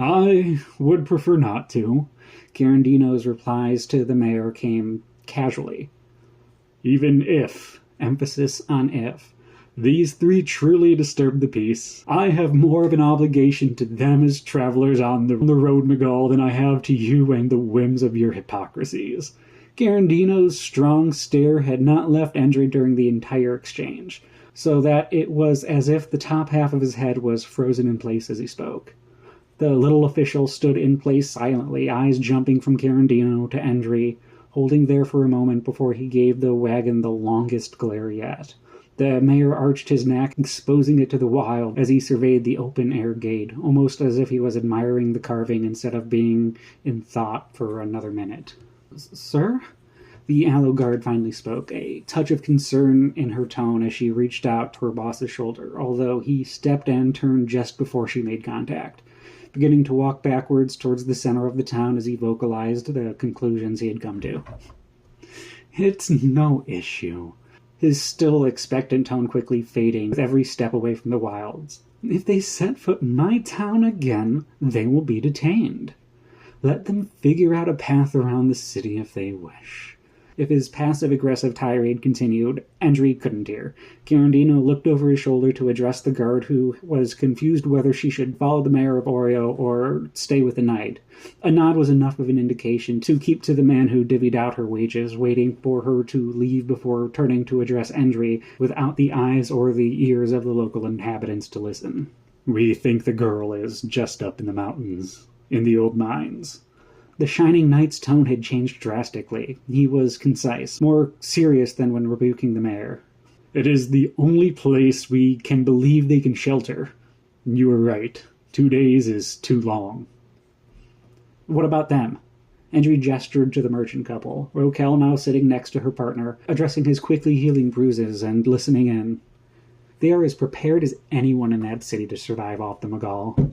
I would prefer not to. Carandino's replies to the mayor came casually. Even if, emphasis on if, these three truly disturb the peace, I have more of an obligation to them as travelers on the Road Magal than I have to you and the whims of your hypocrisies. Carandino's strong stare had not left Endry during the entire exchange, so that it was as if the top half of his head was frozen in place as he spoke. The little official stood in place silently, eyes jumping from Carandino to Endry, holding there for a moment before he gave the wagon the longest glare yet. The mayor arched his neck, exposing it to the wild as he surveyed the open-air gate, almost as if he was admiring the carving instead of being in thought for another minute. "Sir?" The aloe guard finally spoke, a touch of concern in her tone as she reached out to her boss's shoulder, although he stepped and turned just before she made contact, beginning to walk backwards towards the center of the town as he vocalized the conclusions he had come to. "It's no issue." His still expectant tone quickly fading with every step away from the wilds. "If they set foot in my town again, they will be detained. Let them figure out a path around the city if they wish." If his passive-aggressive tirade continued, Endry couldn't hear. Carandino looked over his shoulder to address the guard, who was confused whether she should follow the mayor of Oreo or stay with the knight. A nod was enough of an indication to keep to the man who divvied out her wages, waiting for her to leave before turning to address Endry without the eyes or the ears of the local inhabitants to listen. "We think the girl is just up in the mountains, in the old mines." The Shining Knight's tone had changed drastically. He was concise, more serious than when rebuking the mayor. "It is the only place we can believe they can shelter. You were right. 2 days is too long." "What about them?" Endry gestured to the merchant couple, Rokel now sitting next to her partner, addressing his quickly healing bruises and listening in. "They are as prepared as anyone in that city to survive off the Magal."